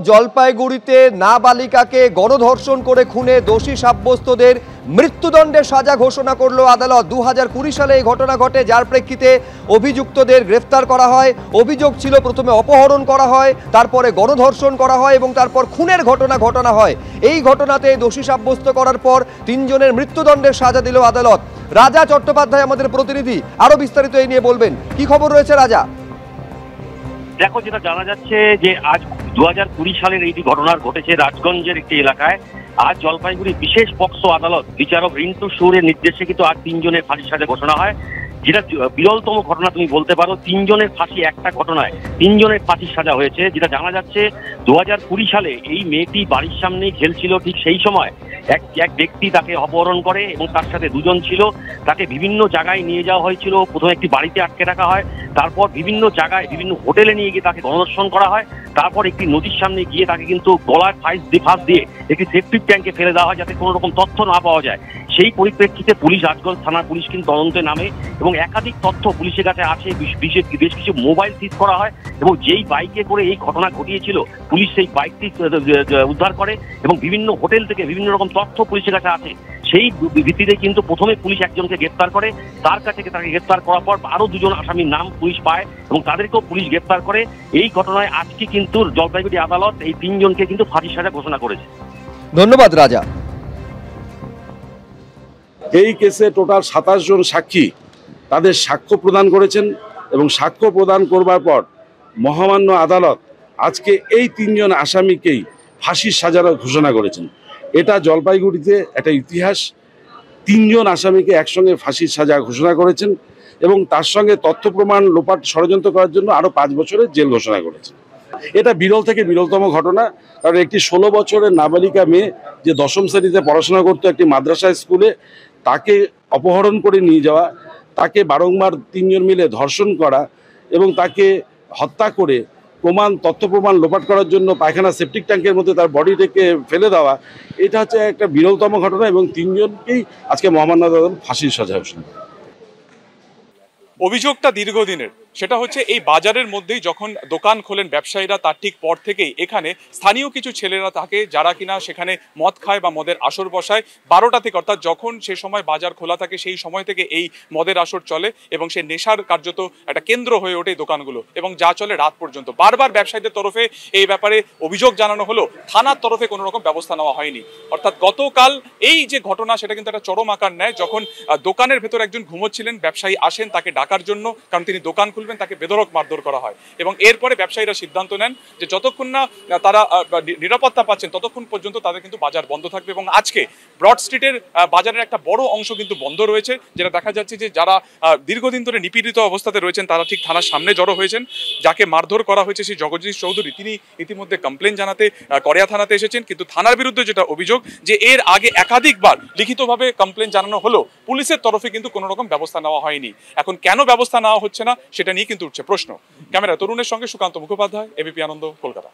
জলপাইগুড়িতে নাবালিকাকে গণধর্ষণ করে খুনে দোষী সাব্যস্তদের মৃত্যুদণ্ডের সাজা ঘোষণা করলো আদালত। 2020 সালে এই ঘটনা ঘটে, যার প্রেক্ষিতে অভিযুক্তদের গ্রেফতার করা হয়। অভিযোগ ছিল প্রথমে অপহরণ করা হয়, তারপরে গণধর্ষণ করা হয় এবং তারপর খুনের ঘটনা হয়। এই ঘটনাতে দোষী সাব্যস্ত করার পর 3 জনের মৃত্যুদণ্ডের সাজা দিল আদালত। রাজা চট্টোপাধ্যায় আমাদের প্রতিনিধি আরো বিস্তারিত এই নিয়ে বলবেন। কি খবর রয়েছে রাজা? দেখো, যেটা জানা যাচ্ছে যে আজ 2020 সালের এই ঘটনা ঘটেছে রাজগঞ্জের একটি এলাকায়। আজ জলপাইগুড়ি বিশেষ পক্সো আদালত বিচারক রিন্টু সুরের নির্দেশে কিন্তু আজ 3 জনের ফাঁসির সাজা ঘোষণা হয়, যেটা বিরলতম ঘটনা তুমি বলতে পারো। 3 জনের ফাঁসি একটা ঘটনায় 3 জনের ফাঁসির সাজা হয়েছে। যেটা জানা যাচ্ছে 2020 সালে এই মেয়েটি বাড়ির সামনেই খেলছিল, ঠিক সেই সময় এক ব্যক্তি তাকে অপহরণ করে এবং তার সাথে 2 জন ছিল। তাকে বিভিন্ন জায়গায় নিয়ে যাওয়া হয়েছিল। প্রথমে একটি বাড়িতে আটকে রাখা হয়, তারপর বিভিন্ন জায়গায় বিভিন্ন হোটেলে নিয়ে গিয়ে তাকে গণধর্ষণ করা হয়। তারপর একটি নদীর সামনে গিয়ে তাকে কিন্তু গলায় ফাঁস দিয়ে একটি সেপ্টিক ট্যাঙ্কে ফেলে দেওয়া হয়, যাতে কোনো রকম তথ্য না পাওয়া যায়। সেই পরিপ্রেক্ষিতে পুলিশ, রাজগঞ্জ থানার পুলিশ কিন্তু তদন্তে নামে এবং একাধিক তথ্য পুলিশের কাছে আছে। বেশ কিছু মোবাইল সিজ করা হয় এবং যেই বাইকে করে এই ঘটনা ঘটিয়েছিল পুলিশ সেই বাইকটি উদ্ধার করে এবং বিভিন্ন হোটেল থেকে বিভিন্ন রকম তথ্য পুলিশের কাছে আছে। সেই ভিত্তিতে কিন্তু প্রথমে পুলিশ একজনকে গ্রেপ্তার করে, তার কাছে তাকে গ্রেপ্তার করার পর আরো 2 জন আসামির নাম পুলিশ পায় এবং তাদেরকেও পুলিশ গ্রেপ্তার করে। এই ঘটনায় আজকে কিন্তু জলপাইগুড়ি আদালত এই 3 জনকে কিন্তু ফাঁসির সাজা ঘোষণা করেছে। ধন্যবাদ রাজা। এই কেসে টোটাল 27 জন সাক্ষী তাদের সাক্ষ্য প্রদান করেছেন এবং সাক্ষ্য প্রদান করবার পর মহামান্য আদালত আজকে এই 3 জন আসামিকেই ফাঁসির সাজার ঘোষণা করেছেন। এটা জলপাইগুড়িতে একটা ইতিহাস। 3 জন আসামিকে একসঙ্গে ফাঁসির সাজা ঘোষণা করেছেন এবং তার সঙ্গে তথ্য প্রমাণ লোপাট ষড়যন্ত্র করার জন্য আরো 5 বছরের জেল ঘোষণা করেছেন। এটা বিরল থেকে বিরলতম ঘটনা, কারণ একটি 16 বছরের নাবালিকা মেয়ে যে 10ম শ্রেণীতে পড়াশোনা করতো একটি মাদ্রাসা স্কুলে, তাকে অপহরণ করে নিয়ে যাওয়া, তাকে বারংবার 3 জন মিলে ধর্ষণ করা এবং তাকে হত্যা করে তথ্য প্রমাণ লোপাট করার জন্য পায়খানা সেপ্টিক ট্যাঙ্কের মধ্যে তার বডিটাকে ফেলে দেওয়া, এটা হচ্ছে একটা বিরলতম ঘটনা এবং 3 জনকেই আজকে মহামান্য আদালত ফাঁসির সাজা ঘোষণা। অভিযোগটা দীর্ঘদিনের, সেটা হচ্ছে এই বাজারের মধ্যেই যখন দোকান খোলেন ব্যবসায়ীরা, তার ঠিক পর থেকেই এখানে স্থানীয় কিছু ছেলেরা থাকে যারা কিনা সেখানে মদ খায় বা মদের আসর বসায় 12টা থেকে, অর্থাৎ যখন সে সময় বাজার খোলা থাকে সেই সময় থেকে এই মদের আসর চলে এবং সে নেশার কার্যত একটা কেন্দ্র হয়ে ওঠে দোকানগুলো এবং যা চলে রাত পর্যন্ত। বারবার ব্যবসায়ীদের তরফে এই ব্যাপারে অভিযোগ জানানো হলো, থানার তরফে কোনো রকম ব্যবস্থা নেওয়া হয়নি। অর্থাৎ গতকাল এই যে ঘটনা সেটা কিন্তু একটা চরম আকার নেয়, যখন দোকানের ভেতর একজন ঘুমোচ্ছিলেন, ব্যবসায়ী আসেন তাকে ডাকার জন্য, কারণ তিনি দোকান খুলবেন, তাকে বেধড়ক মারধর করা হয় এবং এরপরে ব্যবসায়ীরা সিদ্ধান্ত নেন যে যতক্ষণ না তারা নিরাপত্তা পাচ্ছেন ততক্ষণ পর্যন্ত তাদের কিন্তু বাজার বন্ধ থাকবে। এবং আজকে ব্রড স্ট্রিটের বাজারের একটা বড় অংশ কিন্তু বন্ধ রয়েছে, যেটা দেখা যাচ্ছে যে যারা দীর্ঘদিন ধরে নিপীড়িত অবস্থাতে রয়েছেন তারা ঠিক থানার সামনে জড়ো হয়েছেন। যাকে মারধর করা হয়েছে সেই জগদীশ চৌধুরী, তিনি ইতিমধ্যে কমপ্লেন জানাতে কড়িয়া থানাতে এসেছেন, কিন্তু থানার বিরুদ্ধে যেটা অভিযোগ যে এর আগে একাধিকবার লিখিতভাবে কমপ্লেন জানানো হলো, পুলিশের তরফে কিন্তু কোনো রকম ব্যবস্থা নেওয়া হয়নি। এখন কেন ব্যবস্থা নেওয়া হচ্ছে না সেটা নিয়ে কিন্তু উঠছে প্রশ্ন। ক্যামেরা তরুণের সঙ্গে সুকান্ত মুখোপাধ্যায়, এবিপি আনন্দ, কলকাতা।